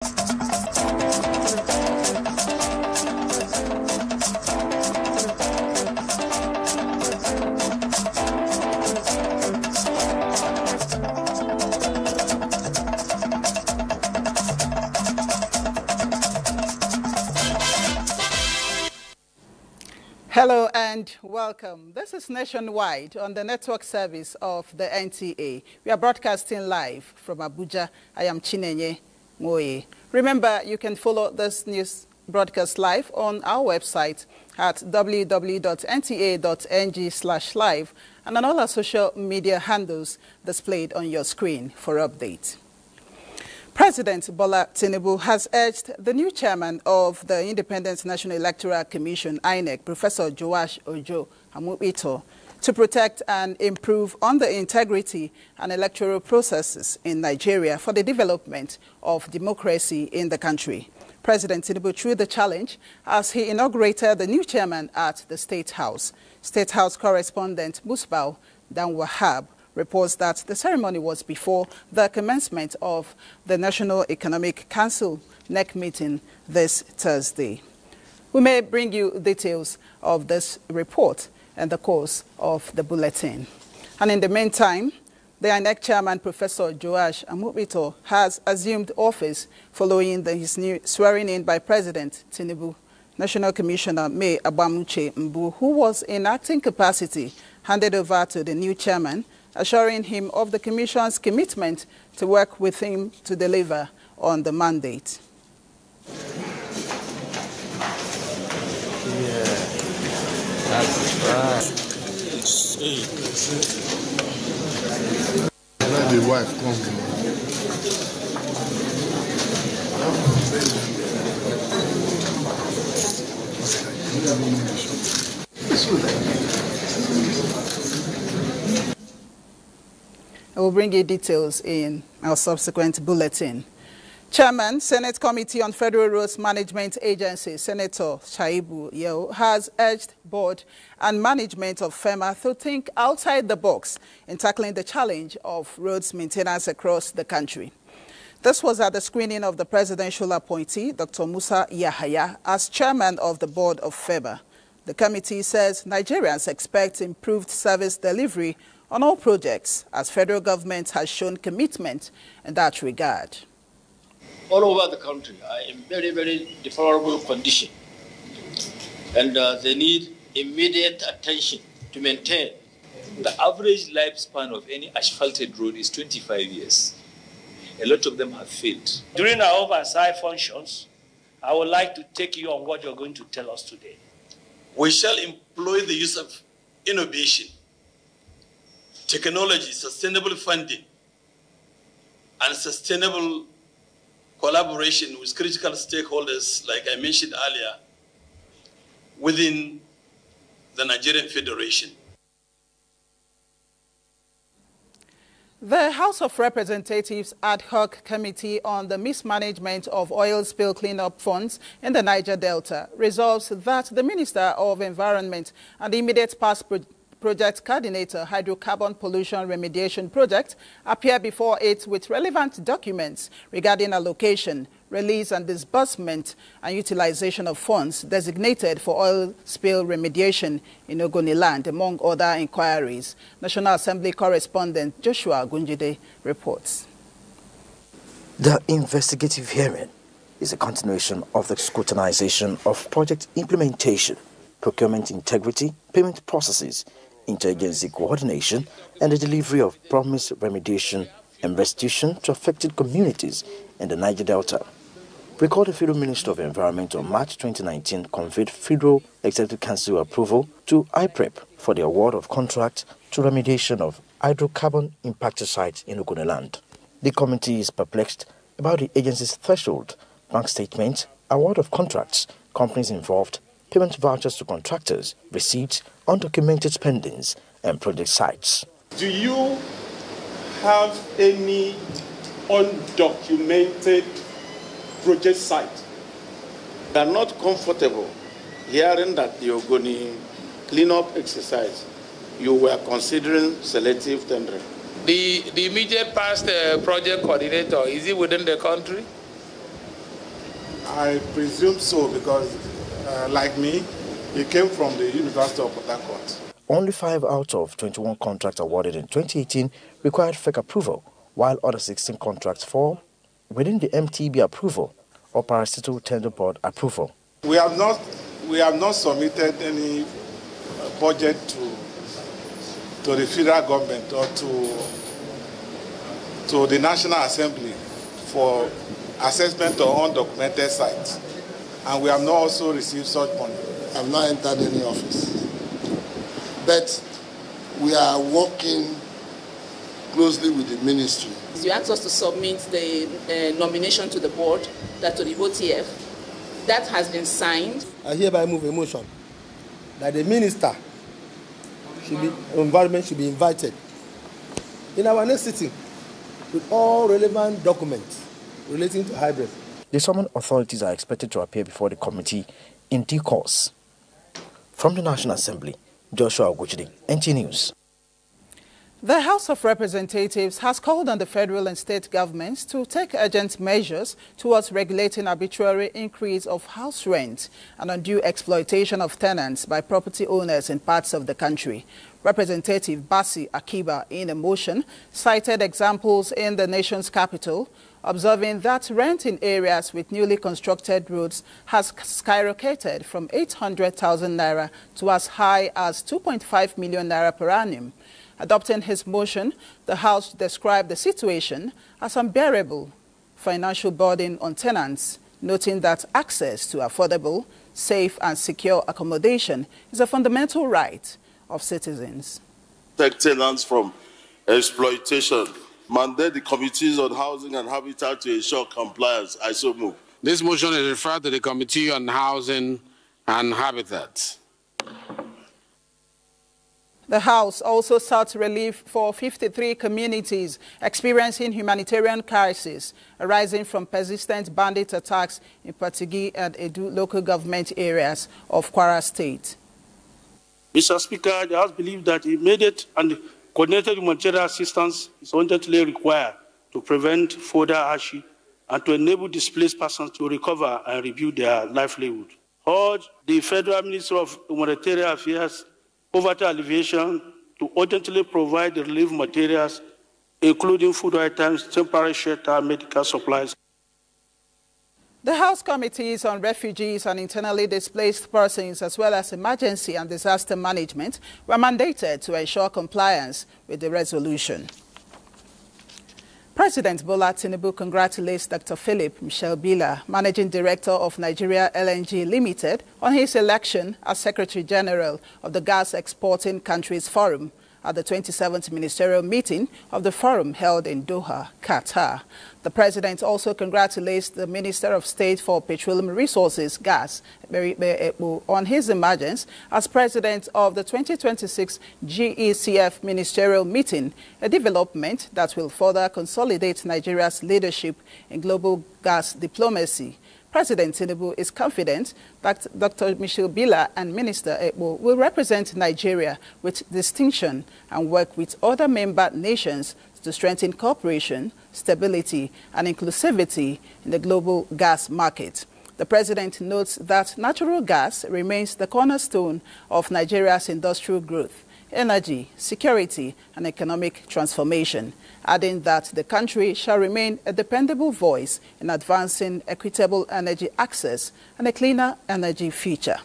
Hello and welcome. This is Nationwide on the network service of the NTA. We are broadcasting live from Abuja. I am Chinenye Moye. Remember, you can follow this news broadcast live on our website at www.nta.ng/live and on all our social media handles displayed on your screen for updates. President Bola Tinubu has urged the new chairman of the Independent National Electoral Commission, INEC, Professor Joash Ojo Amubito, to protect and improve on the integrity and electoral processes in Nigeria for the development of democracy in the country. President Tinubu threw the challenge as he inaugurated the new chairman at the State House. State House correspondent Musbau Danwahab reports that the ceremony was before the commencement of the National Economic Council NEC meeting this Thursday. We may bring you details of this report in the course of the bulletin. And in the meantime, the INEC chairman, Professor Joash Amubito, has assumed office following his new swearing in by President Tinubu. National Commissioner May Abamuche Mbu, who was in acting capacity, handed over to the new chairman, assuring him of the Commission's commitment to work with him to deliver on the mandate. Yeah, that's right. Let the wife come. I will bring you details in our subsequent bulletin. Chairman, Senate Committee on Federal Roads Management Agency, Senator Shaibu Yeo, has urged board and management of FEMA to think outside the box in tackling the challenge of roads maintenance across the country. This was at the screening of the presidential appointee, Dr. Musa Yahaya, as chairman of the board of FEMA. The committee says Nigerians expect improved service delivery on all projects, as federal government has shown commitment in that regard. All over the country are in very, very deplorable condition, and they need immediate attention to maintain. The average lifespan of any asphalted road is 25 years. A lot of them have failed. During our oversight functions, I would like to take you on what you're going to tell us today. We shall employ the use of innovation, technology, sustainable funding, and sustainable collaboration with critical stakeholders, like I mentioned earlier, within the Nigerian Federation. The House of Representatives Ad Hoc Committee on the Mismanagement of Oil Spill Cleanup Funds in the Niger Delta resolves that the Minister of Environment and the immediate past Project Coordinator, Hydrocarbon Pollution Remediation Project, appear before it with relevant documents regarding allocation, release and disbursement and utilization of funds designated for oil spill remediation in Ogoniland, among other inquiries. National Assembly correspondent Joshua Gunjide reports. The investigative hearing is a continuation of the scrutinization of project implementation, procurement integrity, payment processes, interagency coordination, and the delivery of promised remediation and restitution to affected communities in the Niger Delta. Recall the Federal Minister of Environment on March 2019 conveyed Federal Executive Council approval to IPREP for the award of contract to remediation of hydrocarbon impacted sites in Ogoniland. The committee is perplexed about the agency's threshold, bank statements, award of contracts, companies involved, payment vouchers to contractors, receipts, undocumented spendings, and project sites. Do you have any undocumented project site? We are not comfortable hearing that the Ogoni cleanup exercise, you were considering selective tendering. The immediate past project coordinator, is he within the country? I presume so because, like me, he came from the University of Port Harcourt. Only 5 out of 21 contracts awarded in 2018 required FEC approval, while other 16 contracts fall within the MTB approval or Parasitol Tender Board approval. We have not submitted any budget to the federal government or to the National Assembly for assessment of undocumented sites, and we have not also received such money. I have not entered any office, but we are working closely with the ministry. You asked us to submit the nomination to the board, that to the OTF. That has been signed. I hereby move a motion that the minister of environment should be invited in our next sitting with all relevant documents relating to hybrid. The summoned authorities are expected to appear before the committee in due course. From the National Assembly, Joshua Ogujide, NT News. The House of Representatives has called on the federal and state governments to take urgent measures towards regulating arbitrary increase of house rent and undue exploitation of tenants by property owners in parts of the country. Representative Basi Akiba, in a motion, cited examples in the nation's capital, observing that rent in areas with newly constructed roads has skyrocketed from 800,000 naira to as high as 2.5 million naira per annum. Adopting his motion, the House described the situation as unbearable financial burden on tenants, noting that access to affordable, safe and secure accommodation is a fundamental right of citizens. Protect tenants from exploitation. Mandate the committees on housing and habitat to ensure compliance. I so move. This motion is referred to the Committee on Housing and Habitat. The House also sought relief for 53 communities experiencing humanitarian crisis arising from persistent bandit attacks in Patigi and Edu local government areas of Kwara State. Mr. Speaker, the House believes that immediate and coordinated humanitarian assistance is urgently required to prevent further hardship and to enable displaced persons to recover and rebuild their livelihood. Urge the Federal Minister of Humanitarian Affairs, Poverty Alleviation to urgently provide the relief materials, including food items, temporary shelter, medical supplies. The House Committees on Refugees and Internally Displaced Persons, as well as Emergency and Disaster Management, were mandated to ensure compliance with the resolution. President Bola Tinubu congratulates Dr. Philip Michel-Bila, Managing Director of Nigeria LNG Limited, on his election as Secretary General of the Gas Exporting Countries Forum at the 27th Ministerial Meeting of the Forum held in Doha, Qatar. The President also congratulates the Minister of State for Petroleum Resources, Gas, on his emergence as President of the 2026 GECF Ministerial Meeting, a development that will further consolidate Nigeria's leadership in global gas diplomacy. President Tinubu is confident that Dr. Michel-Bila and Minister Ekpo will represent Nigeria with distinction and work with other member nations to strengthen cooperation, stability, and inclusivity in the global gas market. The President notes that natural gas remains the cornerstone of Nigeria's industrial growth, energy, security, and economic transformation, adding that the country shall remain a dependable voice in advancing equitable energy access and a cleaner energy future.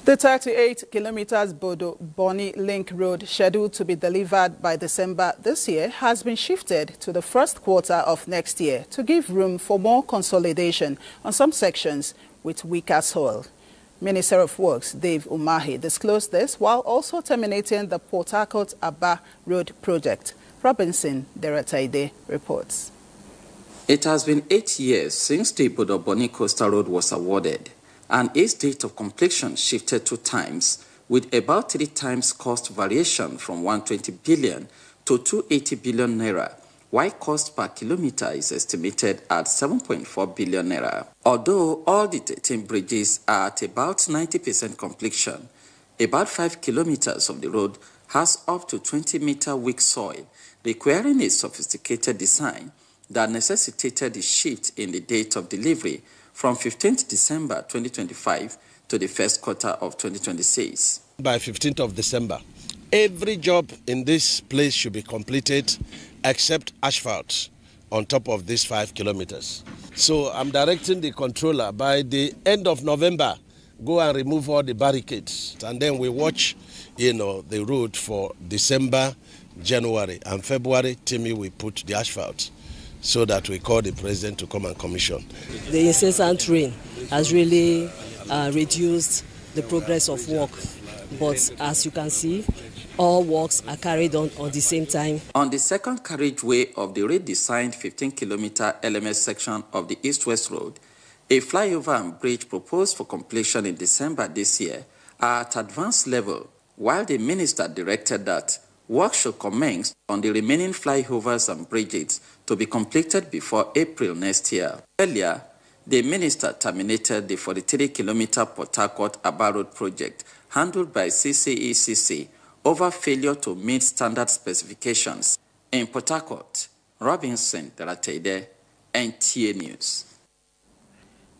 The 38 kilometers Bodo-Boni Link Road, scheduled to be delivered by December this year, has been shifted to the first quarter of next year to give room for more consolidation on some sections with weaker soil. Minister of Works Dave Umahi disclosed this while also terminating the Port Harcourt-Aba Road project. Robinson Derataide reports. It has been 8 years since the Bodo-Boni Coastal Road was awarded, and its date of completion shifted 2 times, with about 3 times cost variation from 120 billion to 280 billion naira, while cost per kilometer is estimated at 7.4 billion naira. Although all the 13 bridges are at about 90% completion, about 5 kilometers of the road has up to 20-meter weak soil, requiring a sophisticated design that necessitated the shift in the date of delivery from 15th December 2025 to the first quarter of 2026. By 15th of December, every job in this place should be completed except asphalt on top of these 5 kilometers. So I'm directing the controller by the end of November, go and remove all the barricades. And then we watch, the road for December, January, and February. Timmy, we put the asphalt so that we call the president to come and commission. The incessant rain has really reduced the progress of work. But as you can see, all works are carried on the same time. On the second carriageway of the redesigned 15-kilometer LMS section of the East-West Road, a flyover and bridge proposed for completion in December this year are at advanced level, while the minister directed that work should commence on the remaining flyovers and bridges to be completed before April next year. Earlier, the minister terminated the 43-kilometer Port Harcourt-Aba Road project handled by CCECC over failure to meet standard specifications. In Port Harcourt, Robinson Daratede, NTA News.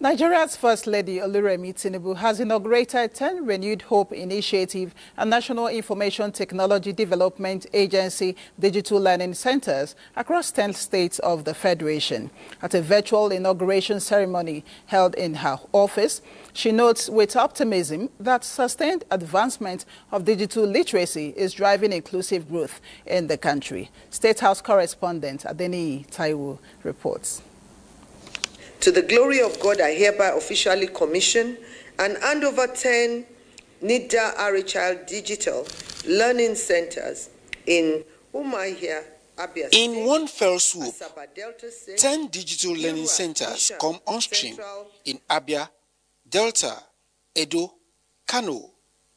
Nigeria's First Lady Oluremi Tinubu has inaugurated 10 Renewed Hope Initiative and National Information Technology Development Agency digital learning centers across 10 states of the Federation. At a virtual inauguration ceremony held in her office, she notes with optimism that sustained advancement of digital literacy is driving inclusive growth in the country. State House correspondent Adeni Taiwo reports. To the glory of God, I hereby officially commission and hand over 10 NIDA RHL digital learning centers in Umuahia, Abia State. In one fell swoop, 10 digital learning centers come on stream in Abia, Delta, Edo, Kano,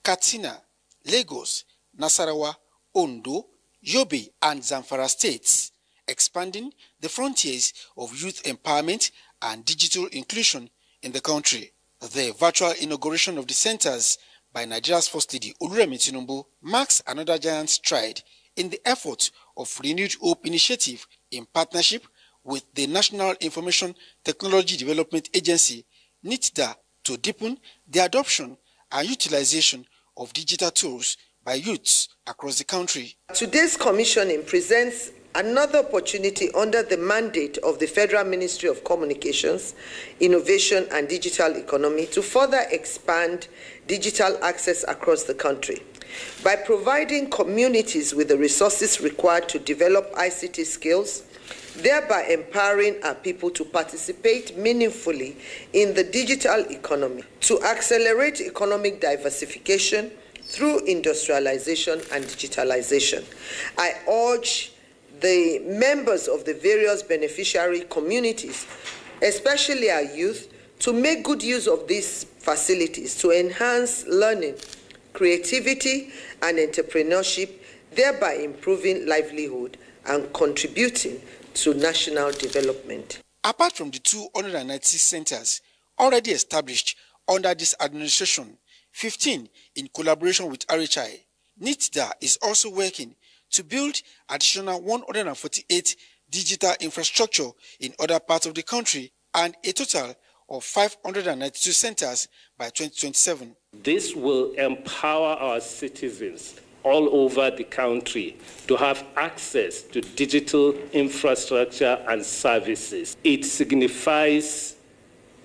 Katsina, Lagos, Nasarawa, Ondo, Yobe, and Zamfara states, expanding the frontiers of youth empowerment and digital inclusion in the country. The virtual inauguration of the centers by Nigeria's First Lady Oluremi Tinubu marks another giant stride in the effort of Renewed Hope Initiative in partnership with the National Information Technology Development Agency, NITDA, to deepen the adoption and utilization of digital tools by youths across the country. Today's commissioning presents another opportunity under the mandate of the Federal Ministry of Communications, Innovation and Digital Economy to further expand digital access across the country. By providing communities with the resources required to develop ICT skills, thereby empowering our people to participate meaningfully in the digital economy, to accelerate economic diversification through industrialization and digitalization. I urge the members of the various beneficiary communities, especially our youth, to make good use of these facilities to enhance learning, creativity, and entrepreneurship, thereby improving livelihood and contributing to national development. Apart from the 296 centers already established under this administration, 15 in collaboration with RHI, NITDA is also working to build additional 148 digital infrastructure in other parts of the country and a total of 592 centers by 2027. This will empower our citizens all over the country to have access to digital infrastructure and services. It signifies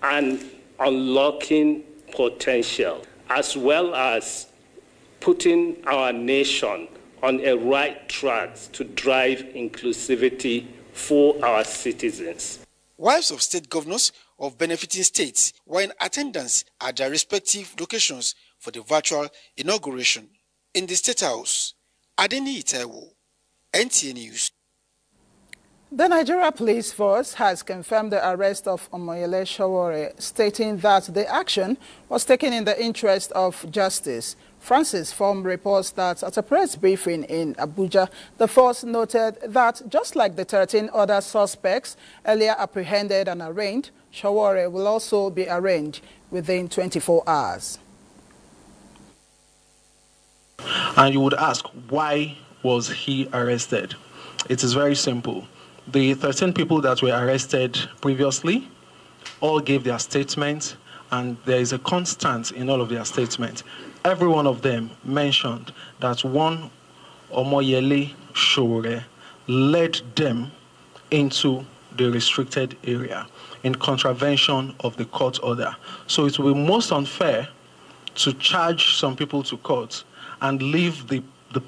an unlocking potential as well as putting our nation on a right track to drive inclusivity for our citizens. Wives of state governors of benefiting states were in attendance at their respective locations for the virtual inauguration. In the State House, Adeni Taiwo, NTA News. The Nigeria Police Force has confirmed the arrest of Omoyele Sowore, stating that the action was taken in the interest of justice. Francis Form reports that at a press briefing in Abuja, the force noted that just like the 13 other suspects earlier apprehended and arraigned, Sowore will also be arraigned within 24 hours. And you would ask, why was he arrested? It is very simple. The 13 people that were arrested previously all gave their statements, and there is a constant in all of their statements. Every one of them mentioned that one Omoyele Shore led them into the restricted area in contravention of the court order. So it will be most unfair to charge some people to court and leave the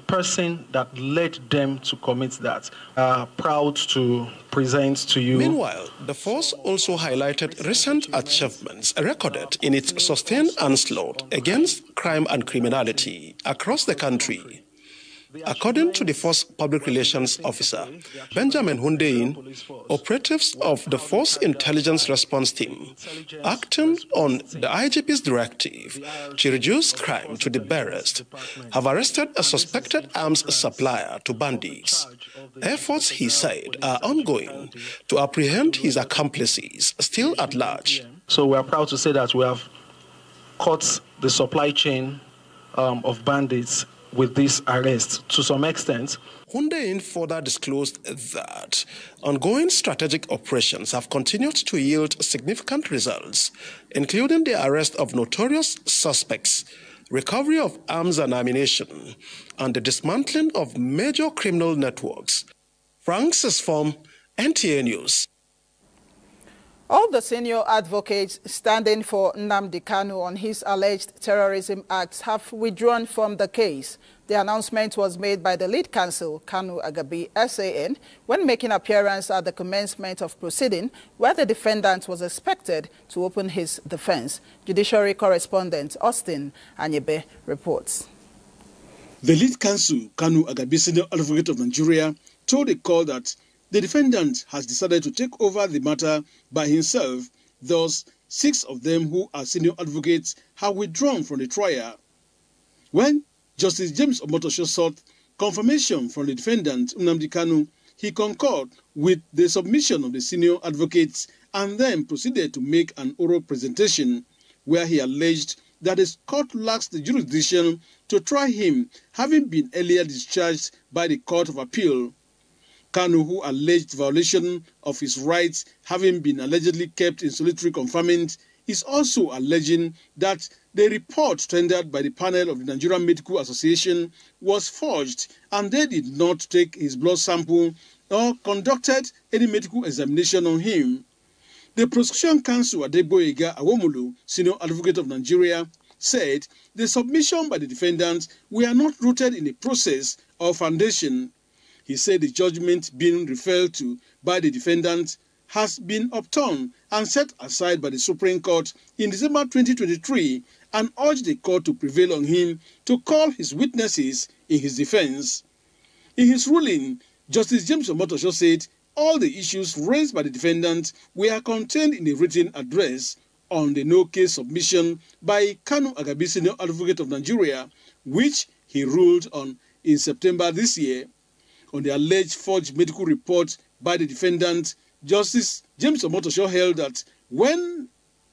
person that led them to commit that. Proud to present to you. Meanwhile, the force also highlighted recent achievements recorded in its sustained onslaught against crime and criminality across the country. According to the Force Public Relations Officer, Benjamin Hundeyin, operatives of the Force Intelligence Response Team, acting on the IGP's directive to reduce crime to the barest, have arrested a suspected arms supplier to bandits. Efforts, he said, are ongoing to apprehend his accomplices still at large. So we are proud to say that we have caught the supply chain of bandits with this arrest to some extent. Hundeyin further disclosed that ongoing strategic operations have continued to yield significant results, including the arrest of notorious suspects, recovery of arms and ammunition, and the dismantling of major criminal networks. Francis Form, NTA News. All the senior advocates standing for Nnamdi Kanu on his alleged terrorism acts have withdrawn from the case. The announcement was made by the lead counsel, Kanu Agabi, SAN, when making appearance at the commencement of proceeding, where the defendant was expected to open his defense. Judiciary correspondent Austin Anyebe reports. The lead counsel, Kanu Agabi, senior advocate of Nigeria, told the court that the defendant has decided to take over the matter by himself. Thus, 6 of them who are senior advocates have withdrawn from the trial. When Justice James Omotosho sought confirmation from the defendant, Nnamdi Kanu, he concurred with the submission of the senior advocates and then proceeded to make an oral presentation where he alleged that the court lacks the jurisdiction to try him, having been earlier discharged by the Court of Appeal. Kanu, who alleged violation of his rights, having been allegedly kept in solitary confinement, is also alleging that the report tendered by the panel of the Nigerian Medical Association was forged and they did not take his blood sample or conducted any medical examination on him. The prosecution counsel, Adeboyega Awomulu, senior advocate of Nigeria, said the submission by the defendants were not rooted in a process or foundation. He said the judgment being referred to by the defendant has been upturned and set aside by the Supreme Court in December 2023 and urged the court to prevail on him to call his witnesses in his defense. In his ruling, Justice James Omotosho said all the issues raised by the defendant were contained in a written address on the no-case submission by Kanu Agabi, senior advocate of Nigeria, which he ruled on in September this year. On the alleged forged medical report by the defendant, Justice James Omotosho held that when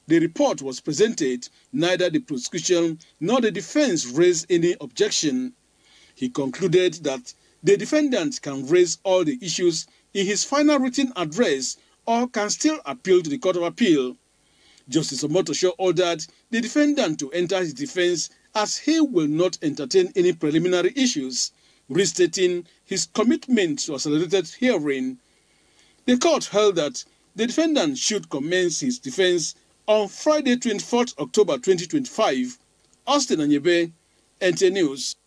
the report was presented, neither the prosecution nor the defense raised any objection. He concluded that the defendant can raise all the issues in his final written address or can still appeal to the Court of Appeal. Justice Omotosho ordered the defendant to enter his defense as he will not entertain any preliminary issues, restating his commitment to accelerated hearing. The court held that the defendant should commence his defense on Friday, 24th October 2025. Austin Anyebe, NTA News.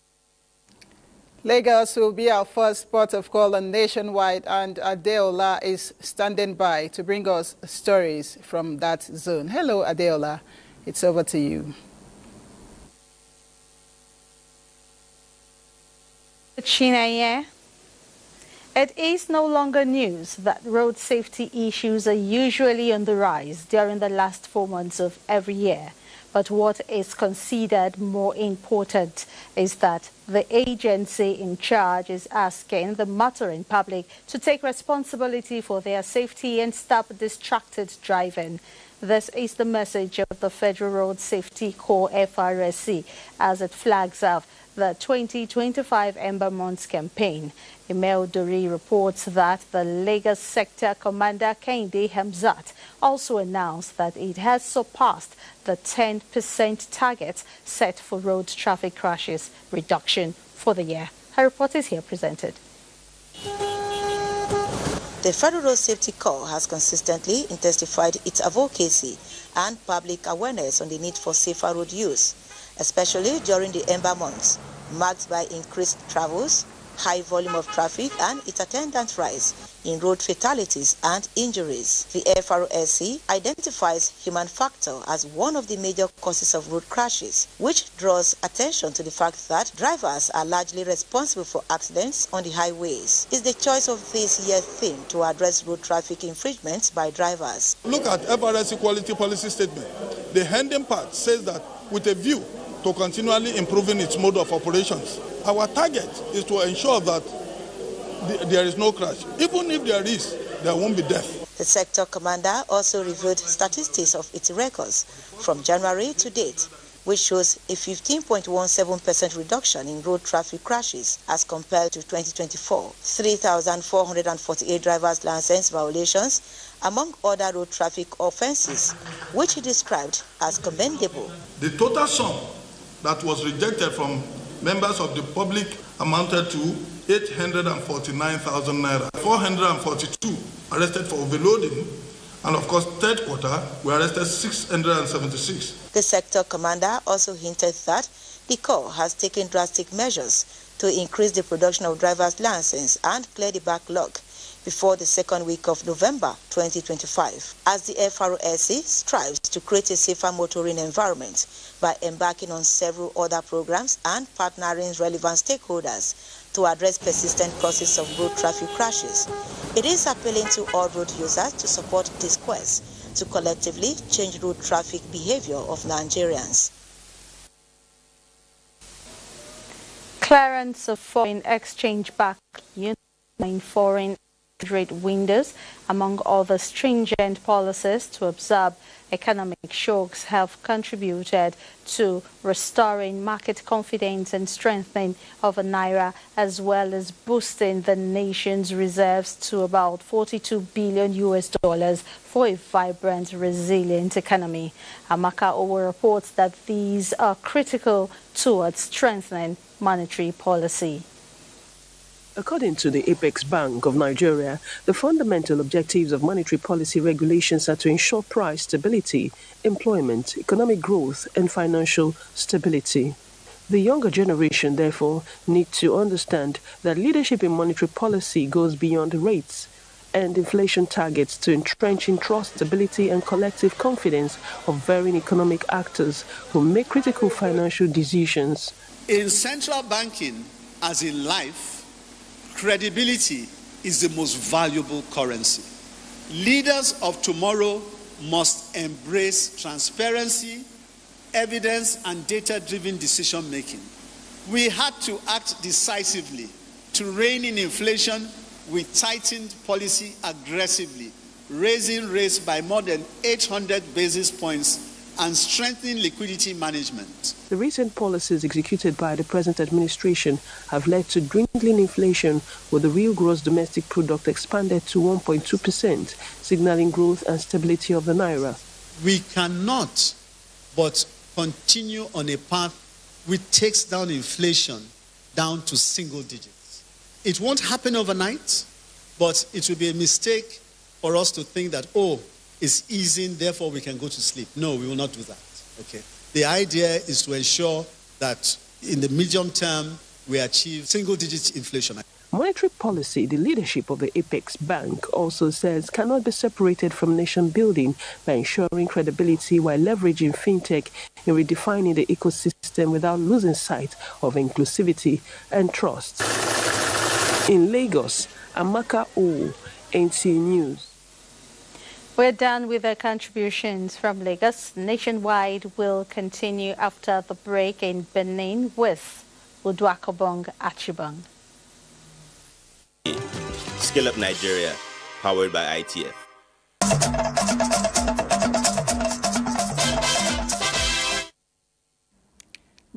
Lagos will be our first port of call on Nationwide, and Adeola is standing by to bring us stories from that zone. Hello, Adeola. It's over to you. Chineye. It is no longer news that road safety issues are usually on the rise during the last 4 months of every year. But what is considered more important is that the agency in charge is asking the motoring public to take responsibility for their safety and stop distracted driving. This is the message of the Federal Road Safety Corps, FRSC, as it flags off the 2025 Ember Months campaign. Emel Dori reports that the Lagos Sector Commander Kehinde Hamzat also announced that it has surpassed the 10% target set for road traffic crashes reduction for the year. Her report is here presented. The Federal Road Safety Corps has consistently intensified its advocacy and public awareness on the need for safer road use, especially during the Ember months, marked by increased travels, high volume of traffic, and its attendant rise in road fatalities and injuries. The FRSC identifies human factor as one of the major causes of road crashes, which draws attention to the fact that drivers are largely responsible for accidents on the highways. It's the choice of this year's theme to address road traffic infringements by drivers. Look at FRSC quality policy statement. The ending part says that with a view to continually improving its mode of operations, our target is to ensure that there is no crash. Even if there is, there won't be death. The sector commander also reviewed statistics of its records from January to date, which shows a 15.17% reduction in road traffic crashes as compared to 2024. 3,448 driver's license violations, among other road traffic offenses, which he described as commendable. The total sum that was rejected from members of the public amounted to 849,000 naira. 442 arrested for overloading, and of course, third quarter, we arrested 676. The sector commander also hinted that the Corps has taken drastic measures to increase the production of driver's license and clear the backlog before the second week of November 2025, as the FRSC strives to create a safer motoring environment by embarking on several other programs and partnering relevant stakeholders to address persistent causes of road traffic crashes. It is appealing to all road users to support this quest to collectively change road traffic behavior of Nigerians. Clearance of foreign exchange-backed units in foreign trade windows, among other stringent policies to absorb economic shocks, have contributed to restoring market confidence and strengthening of the naira, as well as boosting the nation's reserves to about $42 billion for a vibrant, resilient economy. Amaka Owo reports that these are critical towards strengthening monetary policy. According to the Apex Bank of Nigeria, the fundamental objectives of monetary policy regulations are to ensure price stability, employment, economic growth, and financial stability. The younger generation, therefore, need to understand that leadership in monetary policy goes beyond rates and inflation targets to entrenching trust, stability, and collective confidence of varying economic actors who make critical financial decisions. In central banking, as in life, credibility is the most valuable currency. Leaders of tomorrow must embrace transparency, evidence, and data-driven decision-making. We had to act decisively to rein in inflation. We tightened policy aggressively, raising rates by more than 800 basis points and strengthening liquidity management. The recent policies executed by the present administration have led to dwindling inflation, with the real gross domestic product expanded to 1.2%, signaling growth and stability of the naira. We cannot but continue on a path which takes down inflation down to single digits. It won't happen overnight, but it will be a mistake for us to think that, oh, it's easing, therefore we can go to sleep. No, we will not do that. Okay. The idea is to ensure that in the medium term we achieve single-digit inflation. Monetary policy, the leadership of the Apex Bank also says, cannot be separated from nation building by ensuring credibility while leveraging fintech in redefining the ecosystem without losing sight of inclusivity and trust. In Lagos, Amaka O, NTA News. We're done with the contributions from Lagos. Nationwide will continue after the break in Benin with Uduakobong Achibong. Scale Up Nigeria, powered by ITF.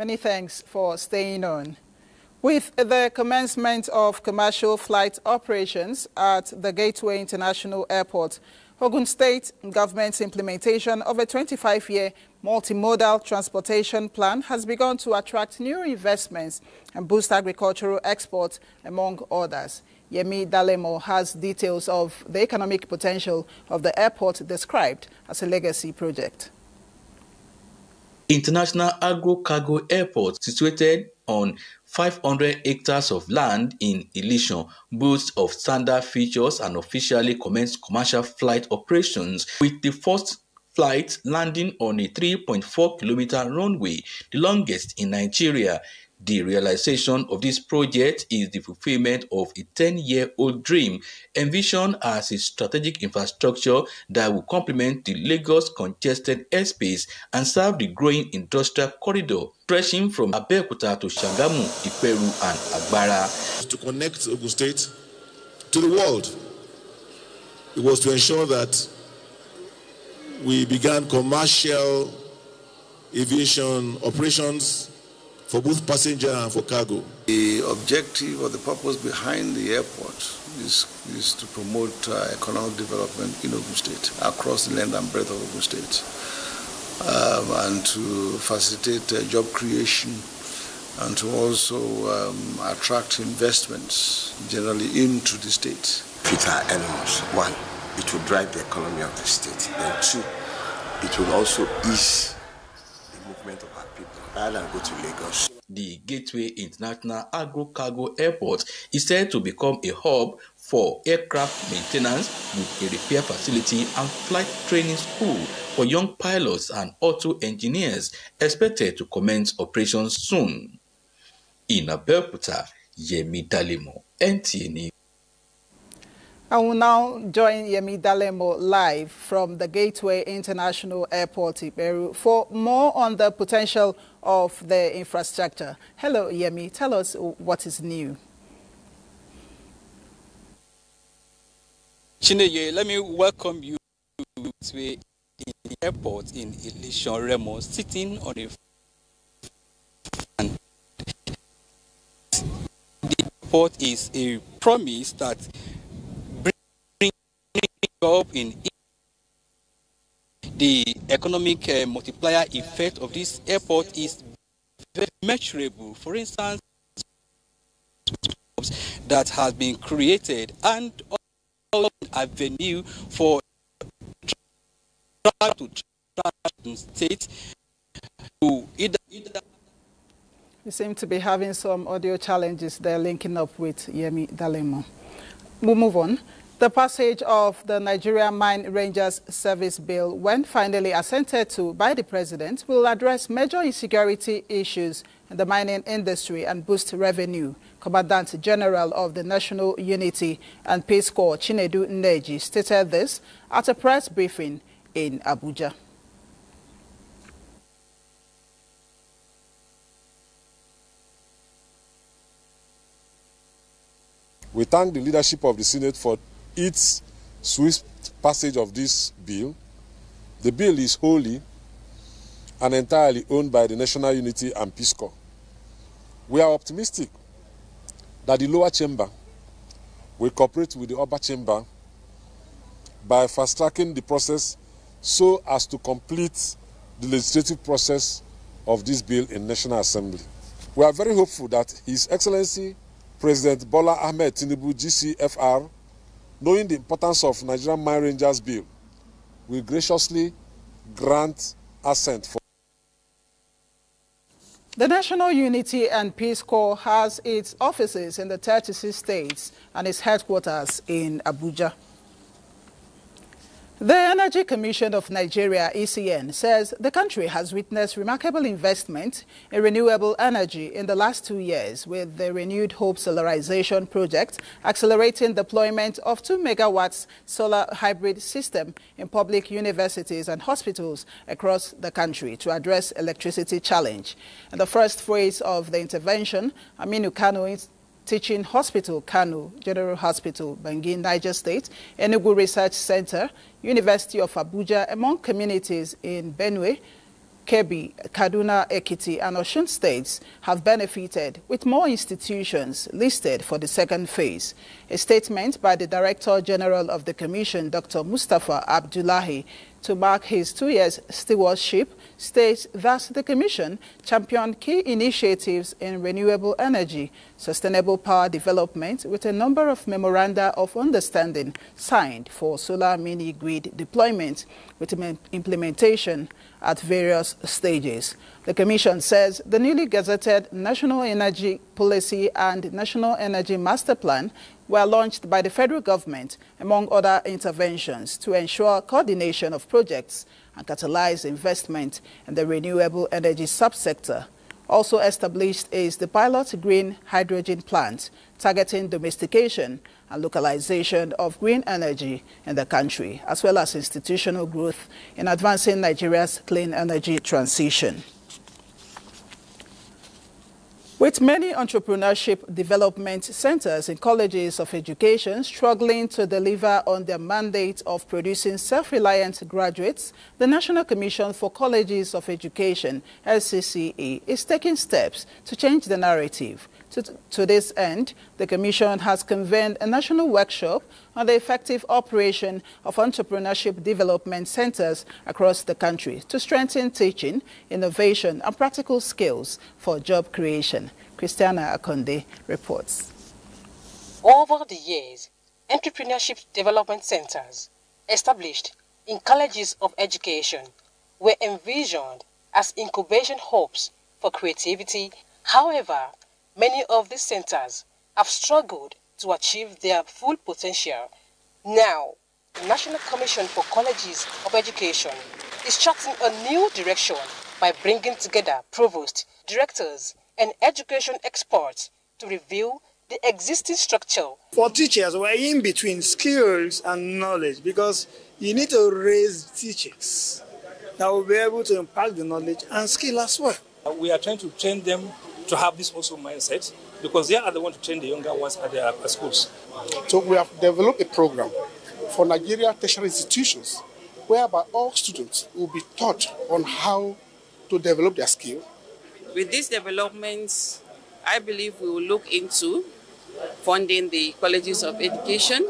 Many thanks for staying on. With the commencement of commercial flight operations at the Gateway International Airport, Ogun State government's implementation of a 25-year multimodal transportation plan has begun to attract new investments and boost agricultural exports, among others. Yemi Dalemo has details of the economic potential of the airport described as a legacy project. International Agro-Cargo Airport, situated on 500 hectares of land in Ilishan, boasts of standard features and officially commenced commercial flight operations, with the first flight landing on a 3.4-kilometer runway, the longest in Nigeria. The realization of this project is the fulfillment of a 10-year-old dream envisioned as a strategic infrastructure that will complement the Lagos congested airspace and serve the growing industrial corridor stretching from Abeokuta to Sagamu, Iperu and Agbara. To connect Ogun State to the world, it was to ensure that we began commercial aviation operations for both passenger and for cargo. The objective or the purpose behind the airport is to promote economic development in Ogun State, across the length and breadth of Ogun State, and to facilitate job creation and to also attract investments generally into the state. It are elements. One, it will drive the economy of the state. Then two, it will also ease the movement of our people rather than go to Lagos. The Gateway International Agro-Cargo Airport is said to become a hub for aircraft maintenance with a repair facility and flight training school for young pilots and auto engineers, expected to commence operations soon. In Abeokuta, Yemi Dalemo, NTA. I will now join Yemi Dalemo live from the Gateway International Airport, Iperu, for more on the potential of the infrastructure. Hello, Yemi. Tell us what is new. Chineye, let me welcome you to Gateway in the airport in Ilishan Remo, sitting on a fan. The airport is a promise that up in the economic multiplier effect of this airport is very measurable. For instance, that has been created and an avenue for travel to state to either. We seem to be having some audio challenges there linking up with Yemi Dalemo. We'll move on. The passage of the Nigerian Mine Rangers Service Bill, when finally assented to by the President, will address major insecurity issues in the mining industry and boost revenue. Commandant General of the National Unity and Peace Corps, Chinedu Nneji, stated this at a press briefing in Abuja. We thank the leadership of the Senate for its swift passage of this bill. The bill is wholly and entirely owned by the National Unity and Peace Corps. We are optimistic that the lower chamber will cooperate with the upper chamber by fast-tracking the process so as to complete the legislative process of this bill in National Assembly. We are very hopeful that His Excellency President Bola Ahmed Tinubu, GCFR, knowing the importance of Nigerian Mine Rangers Bill, will graciously grant assent for. The National Unity and Peace Corps has its offices in the 36 states and its headquarters in Abuja. The Energy Commission of Nigeria, ECN, says the country has witnessed remarkable investment in renewable energy in the last 2 years, with the Renewed Hope Solarization Project accelerating deployment of 2 megawatts solar hybrid system in public universities and hospitals across the country to address electricity challenge. In the first phase of the intervention, Aminu Kano Teaching Hospital, Kano General Hospital, Bangui, Niger State, Enugu Research Center, University of Abuja, among communities in Benue, Kebbi, Kaduna, Ekiti, and Osun states have benefited, with more institutions listed for the second phase. A statement by the Director General of the Commission, Dr. Mustafa Abdullahi, to mark his 2 years stewardship, states that the Commission championed key initiatives in renewable energy, sustainable power development, with a number of memoranda of understanding signed for solar mini-grid deployment, with implementation at various stages. The Commission says the newly gazetted National Energy Policy and National Energy Master Plan were launched by the federal government, among other interventions, to ensure coordination of projects and catalyze investment in the renewable energy subsector. Also established is the pilot green hydrogen plant, targeting domestication and localization of green energy in the country, as well as institutional growth in advancing Nigeria's clean energy transition. With many entrepreneurship development centers in colleges of education struggling to deliver on their mandate of producing self-reliant graduates, the National Commission for Colleges of Education, LCCE, is taking steps to change the narrative. To this end, the Commission has convened a national workshop on the effective operation of entrepreneurship development centers across the country to strengthen teaching, innovation, and practical skills for job creation. Christiana Akonde reports. Over the years, entrepreneurship development centers established in colleges of education were envisioned as incubation hubs for creativity. However, many of these centers have struggled to achieve their full potential. Now, the National Commission for Colleges of Education is charting a new direction by bringing together provosts, directors, and education experts to review the existing structure. For teachers, we're in between skills and knowledge, because you need to raise teachers that will be able to impact the knowledge and skill as well. We are trying to train them to have this also mindset, because they are the ones to train the younger ones at their schools. So we have developed a program for Nigeria tertiary institutions, whereby all students will be taught on how to develop their skill. With these developments, I believe we will look into funding the colleges of education.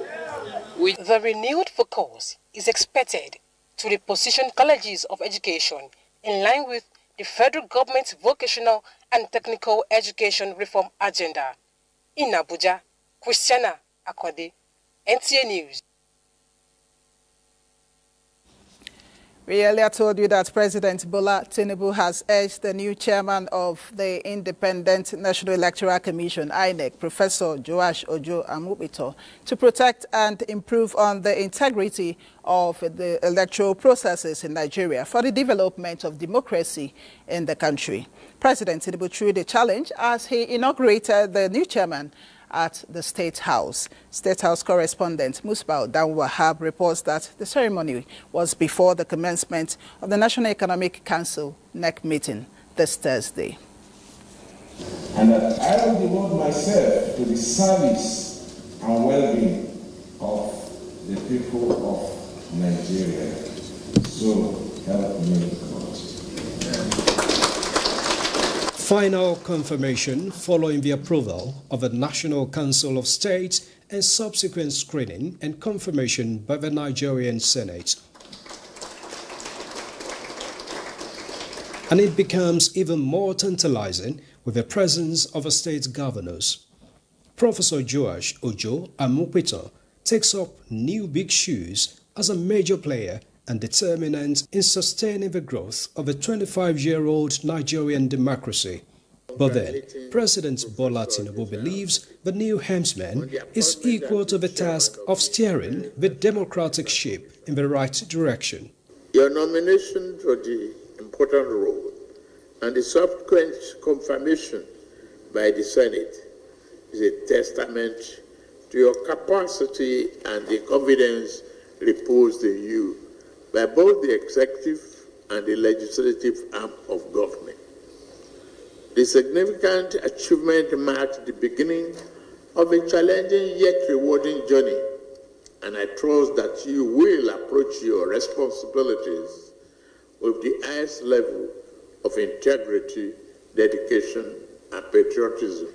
The renewed focus is expected to reposition colleges of education in line with the federal government's vocational and technical education reform agenda. In Abuja, Christiana Akwade, NTA News. We earlier told you that President Bola Tinubu has urged the new chairman of the Independent National Electoral Commission, INEC, Professor Joash Ojo Amupito, to protect and improve on the integrity of the electoral processes in Nigeria for the development of democracy in the country. President Tinubu threw the challenge as he inaugurated the new chairman at the State House. State House correspondent Musbao Dan-Wahab reports that the ceremony was before the commencement of the National Economic Council NEC meeting this Thursday. And that I will devote myself to the service and well-being of the people of Nigeria. So help me God. Final confirmation following the approval of the National Council of States and subsequent screening and confirmation by the Nigerian Senate. And it becomes even more tantalizing with the presence of the state governors. Professor Joash Ojo Amupito takes up new big shoes as a major player and determinant in sustaining the growth of a 25-year-old Nigerian democracy. But then, President Bola Tinubu believes the new helmsman is equal to the task of steering the democratic ship in the right direction. Your nomination for the important role and the subsequent confirmation by the Senate is a testament to your capacity and the confidence reposed in you by both the executive and the legislative arm of government. The significant achievement marked the beginning of a challenging yet rewarding journey, and I trust that you will approach your responsibilities with the highest level of integrity, dedication, and patriotism.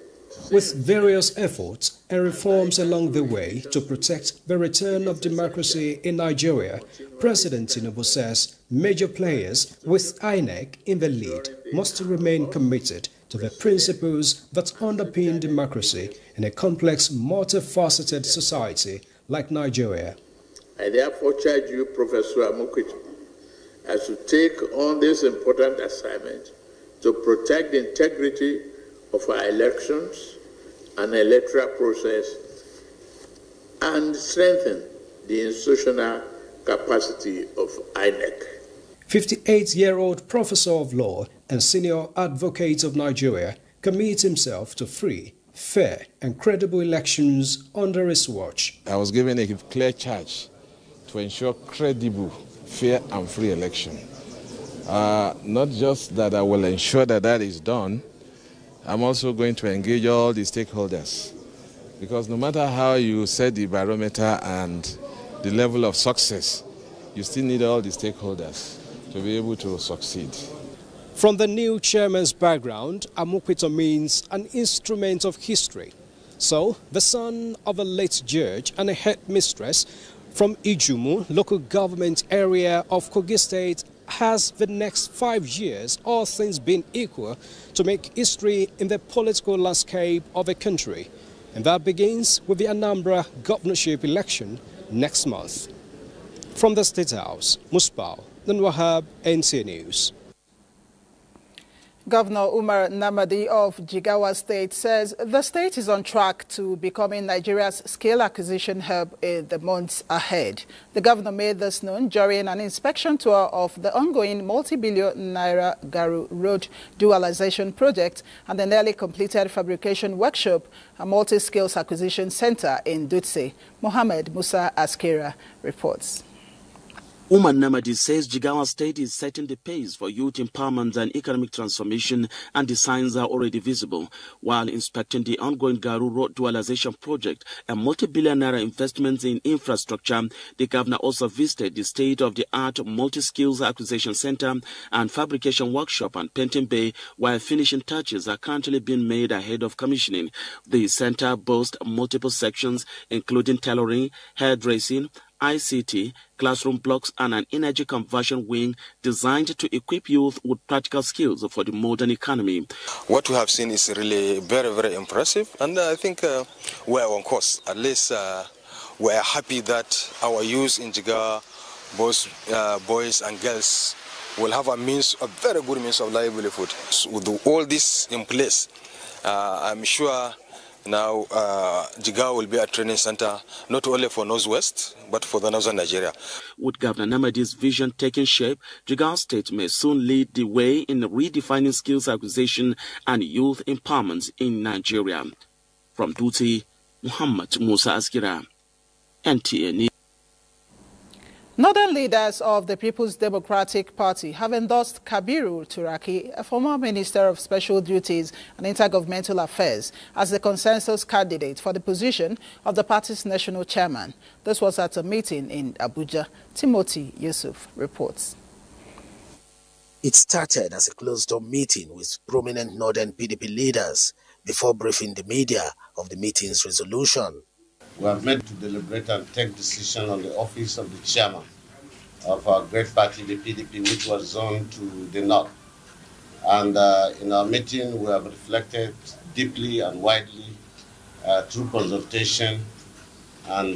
With various efforts and reforms along the way to protect the return of democracy in Nigeria, President Tinubu says major players with INEC in the lead must remain committed to the principles that underpin democracy in a complex, multifaceted society like Nigeria. I therefore charge you, Professor Amukwito, as you take on this important assignment to protect the integrity of our elections and electoral process and strengthen the institutional capacity of INEC. 58-year-old professor of law and senior advocate of Nigeria commits himself to free, fair and credible elections under his watch. I was given a clear charge to ensure credible, fair and free election. Not just that I will ensure that that is done, I'm also going to engage all the stakeholders, because no matter how you set the barometer and the level of success, you still need all the stakeholders to be able to succeed. From the new chairman's background, Amukwito means an instrument of history. So, the son of a late judge and a headmistress from Ijumu, local government area of Kogi State, has the next 5 years, all things being equal, to make history in the political landscape of the country. And that begins with the Anambra governorship election next month. From the State House, Musbao Wahab, NTA News. Governor Umar Namadi of Jigawa State says the state is on track to becoming Nigeria's scale acquisition hub in the months ahead. The governor made this known during an inspection tour of the ongoing multi-billion naira Garu Road dualization project and the nearly completed fabrication workshop and multi-skills acquisition center in Dutse. Mohammed Musa Askera reports. Umar Namadi says Jigawa State is setting the pace for youth empowerment and economic transformation, and the signs are already visible. While inspecting the ongoing Garu Road dualization project and multi-billion naira investments in infrastructure, the governor also visited the state-of-the-art multi-skills acquisition center and fabrication workshop and painting bay, while finishing touches are currently being made ahead of commissioning. The center boasts multiple sections, including tailoring, hairdressing, ICT, classroom blocks and an energy conversion wing designed to equip youth with practical skills for the modern economy. What we have seen is really very, very impressive, and I think we're on course. At least we're happy that our youth in Jigawa, both boys and girls, will have a very good means of livelihood. So with all this in place, I'm sure now Jigawa will be a training center not only for Northwest but for the Northern Nigeria. With Governor Namadi's vision taking shape, Jigawa State may soon lead the way in redefining skills acquisition and youth empowerment in Nigeria. From Dutse, Muhammad Musa Askira, NTA News. Northern leaders of the People's Democratic Party have endorsed Kabiru Turaki, a former Minister of Special Duties and Intergovernmental Affairs, as the consensus candidate for the position of the party's national chairman. This was at a meeting in Abuja. Timothy Yusuf reports. It started as a closed-door meeting with prominent Northern PDP leaders before briefing the media of the meeting's resolution. We have met to deliberate and take decision on the office of the chairman of our great party, the PDP, which was zoned to the north. And in our meeting, we have reflected deeply and widely through consultation and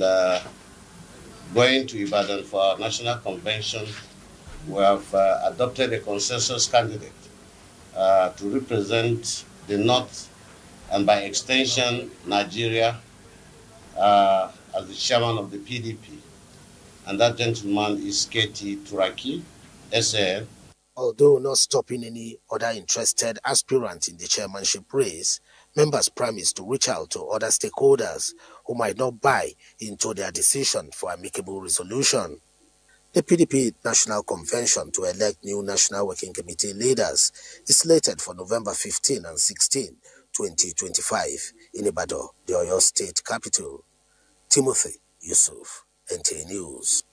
going to Ibadan for our national convention. We have adopted a consensus candidate to represent the north and by extension, Nigeria, as the chairman of the PDP, and that gentleman is KT Turaki, SAN. Although not stopping any other interested aspirant in the chairmanship race, members promised to reach out to other stakeholders who might not buy into their decision for amicable resolution. The PDP National Convention to elect new National Working Committee leaders is slated for November 15 and 16, 2025 in Ibadan, the Oyo State capital. Timothy Yusuf, NTA News.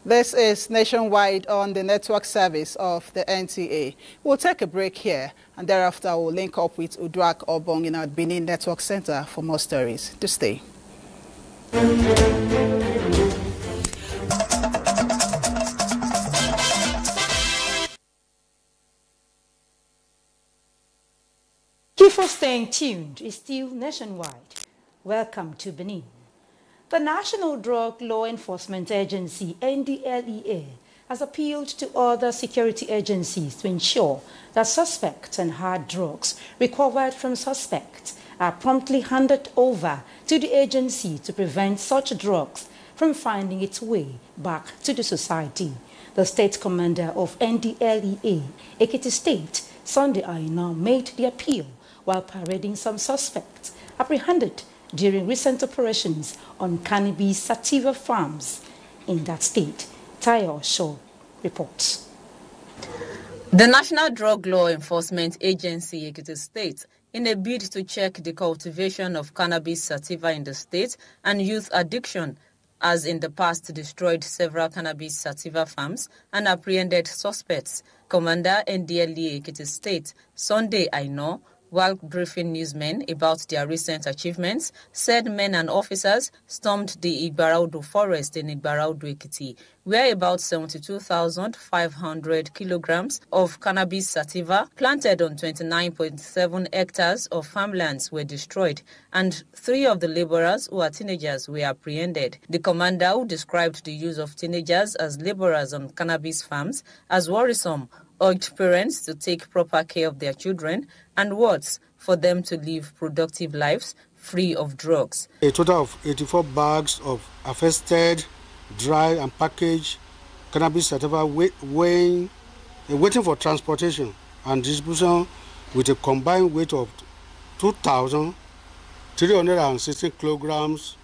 This is Nationwide on the network service of the NTA. We'll take a break here, and thereafter we'll link up with Uduak Obong in our Benin Network Center for more stories. To stay. Keep for staying tuned. It's still Nationwide. Welcome to Benin. The National Drug Law Enforcement Agency, NDLEA, has appealed to other security agencies to ensure that suspects and hard drugs recovered from suspects are promptly handed over to the agency to prevent such drugs from finding its way back to the society. The state commander of NDLEA, Ekiti State, Sunday Aina, made the appeal while parading some suspects apprehended during recent operations on cannabis sativa farms in that state. Tayo Shaw reports. The National Drug Law Enforcement Agency, Ekiti State, in a bid to check the cultivation of cannabis sativa in the state and youth addiction, has in the past destroyed several cannabis sativa farms and apprehended suspects. Commander NDLEA Ekiti State, Sunday Aino, while briefing newsmen about their recent achievements, said men and officers stormed the Igbaraudu forest in Igbaraudu, Ekiti, where about 72,500 kilograms of cannabis sativa planted on 29.7 hectares of farmlands were destroyed, and 3 of the laborers, who are teenagers, were apprehended. The commander, who described the use of teenagers as laborers on cannabis farms as worrisome, urged parents to take proper care of their children and wards for them to live productive lives free of drugs. A total of 84 bags of harvested, dry and packaged cannabis sativa waiting for transportation and distribution with a combined weight of 2,316 kilograms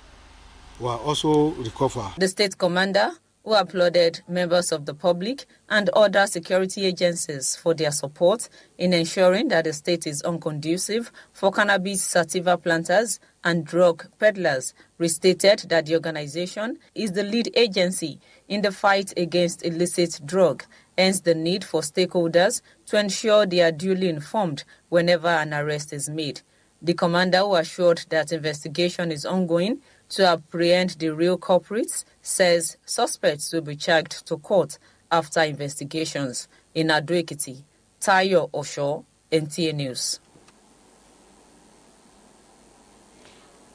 were also recovered. The state commander, who applauded members of the public and other security agencies for their support in ensuring that the state is unconducive for cannabis sativa planters and drug peddlers, restated that the organization is the lead agency in the fight against illicit drug, hence the need for stakeholders to ensure they are duly informed whenever an arrest is made. The commander, who assured that investigation is ongoing to apprehend the real culprits, says suspects will be charged to court after investigations. In Ado Ekiti, Tayo Osho, NTA News.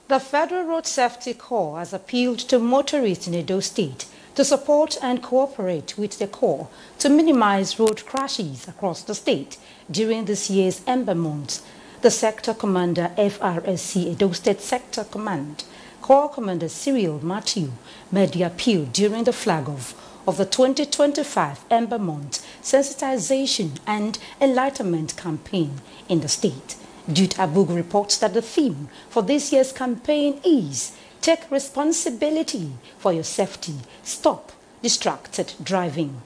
The Federal Road Safety Corps has appealed to motorists in Edo State to support and cooperate with the Corps to minimize road crashes across the state during this year's Ember Month. The Sector Commander, FRSC Edo State Sector Command, Corps Commander Cyril Matthew, made the appeal during the flag-off of the 2025 Ember Month Sensitization and Enlightenment Campaign in the state. Jude Abugu reports that the theme for this year's campaign is Take Responsibility for Your Safety, Stop Distracted Driving.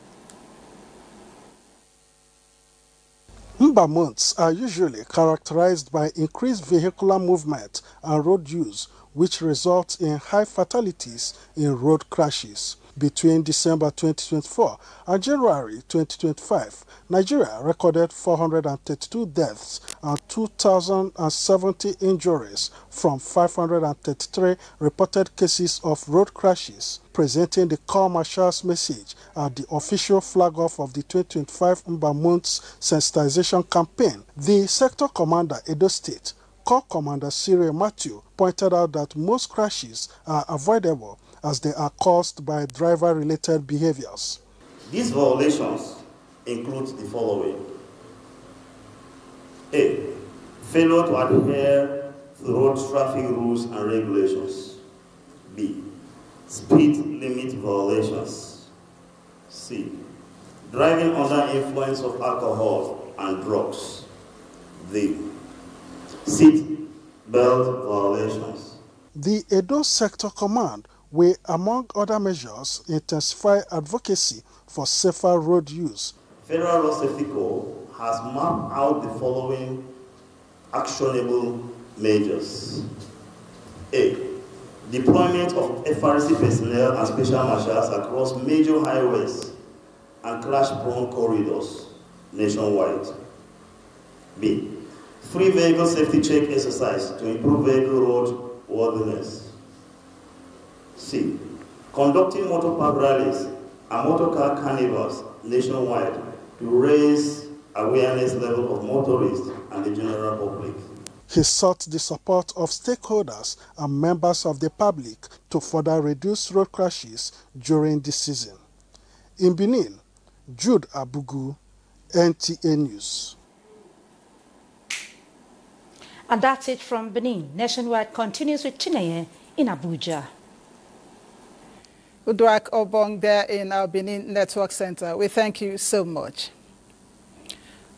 Ember months are usually characterized by increased vehicular movement and road use, which results in high fatalities in road crashes. Between December 2024 and January 2025, Nigeria recorded 432 deaths and 2,070 injuries from 533 reported cases of road crashes. Presenting the Corps Marshal's message at the official flag-off of the 2025 Ember Months Sensitization Campaign, the Sector Commander, Edo State, Corps Commander Cyril Matthew, pointed out that most crashes are avoidable as they are caused by driver-related behaviors. These violations include the following. A. Failure to adhere to road traffic rules and regulations. B. Speed limit violations. C. Driving under influence of alcohol and drugs. D. Seat belt violations. The Edo Sector Command will, among other measures, intensify advocacy for safer road use. Federal Road Safety Corps has mapped out the following actionable measures. A. deployment of FRC personnel and special marshals across major highways and crash-prone corridors nationwide. B. Free vehicle safety check exercise to improve vehicle road worthiness. C. Conducting motor park rallies and motor car carnivals nationwide to raise awareness level of motorists and the general public. He sought the support of stakeholders and members of the public to further reduce road crashes during the season. In Benin, Jude Abugu, NTA News. And that's it from Benin. Nationwide continues with Chineye in Abuja. Udwak Obong there in our Benin Network Center. We thank you so much.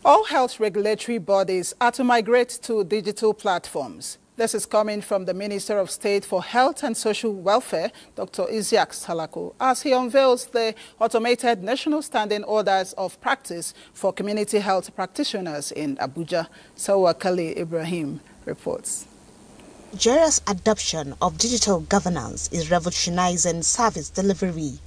All health regulatory bodies are to migrate to digital platforms. This is coming from the Minister of State for Health and Social Welfare, Dr. Isiaq Salako, as he unveils the automated national standing orders of practice for community health practitioners in Abuja. Sawa Kali Ibrahim reports. Nigeria's adoption of digital governance is revolutionizing service delivery.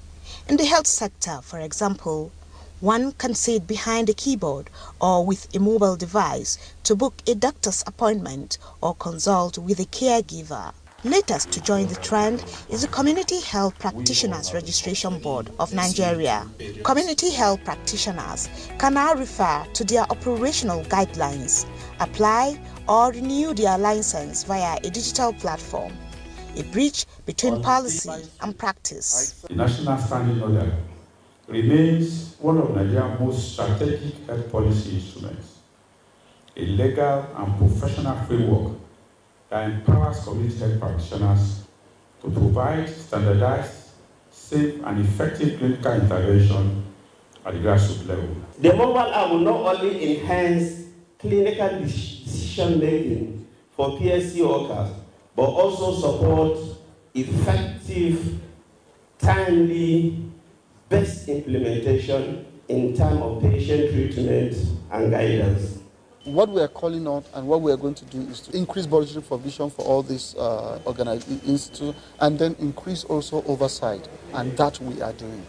In the health sector, for example, one can sit behind a keyboard or with a mobile device to book a doctor's appointment or consult with a caregiver. Latest to join the trend is the Community Health Practitioners Registration Board of Nigeria. Community health practitioners can now refer to their operational guidelines, apply or renew their license via a digital platform, a bridge between policy and practice. The National Standing Order remains one of Nigeria's most strategic health policy instruments, a legal and professional framework that empowers community health practitioners to provide standardized, safe and effective clinical intervention at the grassroots level. The mobile app will not only enhance clinical decision-making for PSC workers, but also support effective, timely, best implementation in terms of patient treatment and guidance. What we are calling on and what we are going to do is to increase budgetary provision for all these institutes and then increase also oversight, and that we are doing.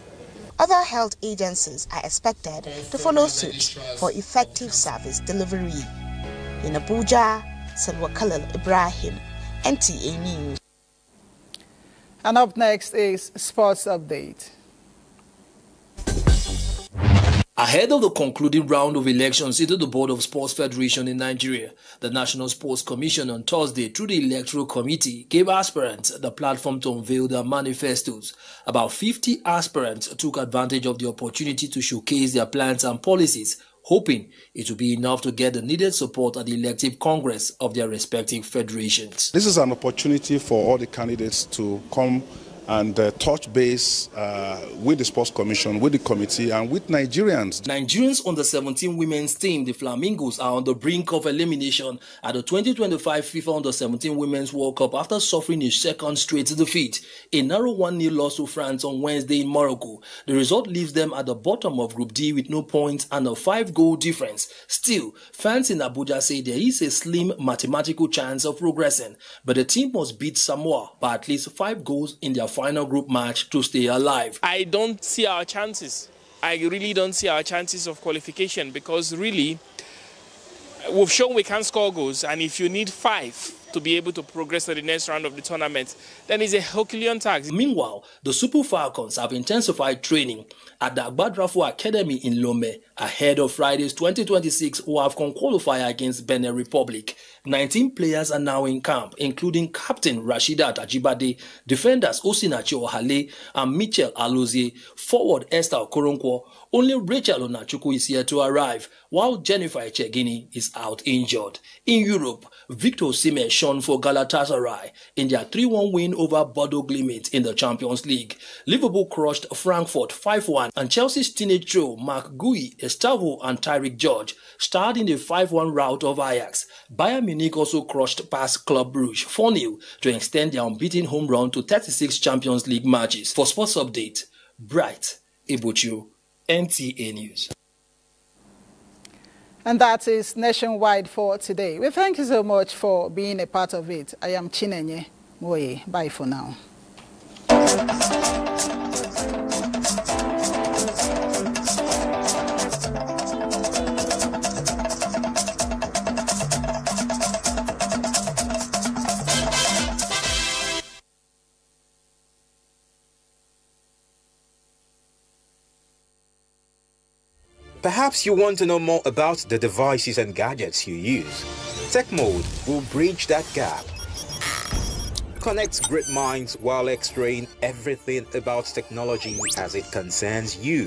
Other health agencies are expected to follow suit for effective service delivery. In Abuja, Salwa Khalil Ibrahim, NTA News. And up next is Sports Update. Ahead of the concluding round of elections into the Board of Sports Federation in Nigeria, the National Sports Commission on Thursday, through the Electoral Committee, gave aspirants the platform to unveil their manifestos. About 50 aspirants took advantage of the opportunity to showcase their plans and policies, hoping it will be enough to get the needed support at the elective congress of their respective federations. This is an opportunity for all the candidates to come and touch base with the Sports Commission, with the committee, and with Nigerians. Nigerians under-17 women's team, the Flamingos, are on the brink of elimination at the 2025 FIFA Under-17 Women's World Cup after suffering a second straight defeat. A narrow 1-0 loss to France on Wednesday in Morocco. The result leaves them at the bottom of Group D with no points and a 5-goal difference. Still, fans in Abuja say there is a slim mathematical chance of progressing, but the team must beat Samoa by at least 5 goals in their final group match to stay alive. I don't see our chances. I really don't see our chances of qualification, because really we've shown we can score goals, and if you need 5 to be able to progress to the next round of the tournament, then it's a Herculean task. Meanwhile, the Super Falcons have intensified training at the Agbadrafo Academy in Lome ahead of Friday's 2026 WAFCON qualifier against Benin Republic. 19 players are now in camp, including Captain Rashidat Ajibade, defenders Osinachi Ohale and Michel Alozie, forward Esther Okoronkwo. Only Rachel Onachukwu is here to arrive, while Jennifer Echegini is out injured. In Europe, Victor Osimhen shone for Galatasaray in their 3-1 win over Bodo Glimt in the Champions League. Liverpool crushed Frankfurt 5-1, and Chelsea's teenage trio Mark Gui, Estavo and Tyreek George starred in the 5-1 rout of Ajax. Bayern Munich also crushed past Club Brugge 4-0 to extend their unbeaten home run to 36 Champions League matches. For Sports Update, Bright Ibuchu, NTA News. And that is Nationwide for today. We thank you so much for being a part of it. I am Chinenye. Moye. Bye for now. Perhaps you want to know more about the devices and gadgets you use. Tech Mode will bridge that gap. Connects great minds while extraying everything about technology as it concerns you.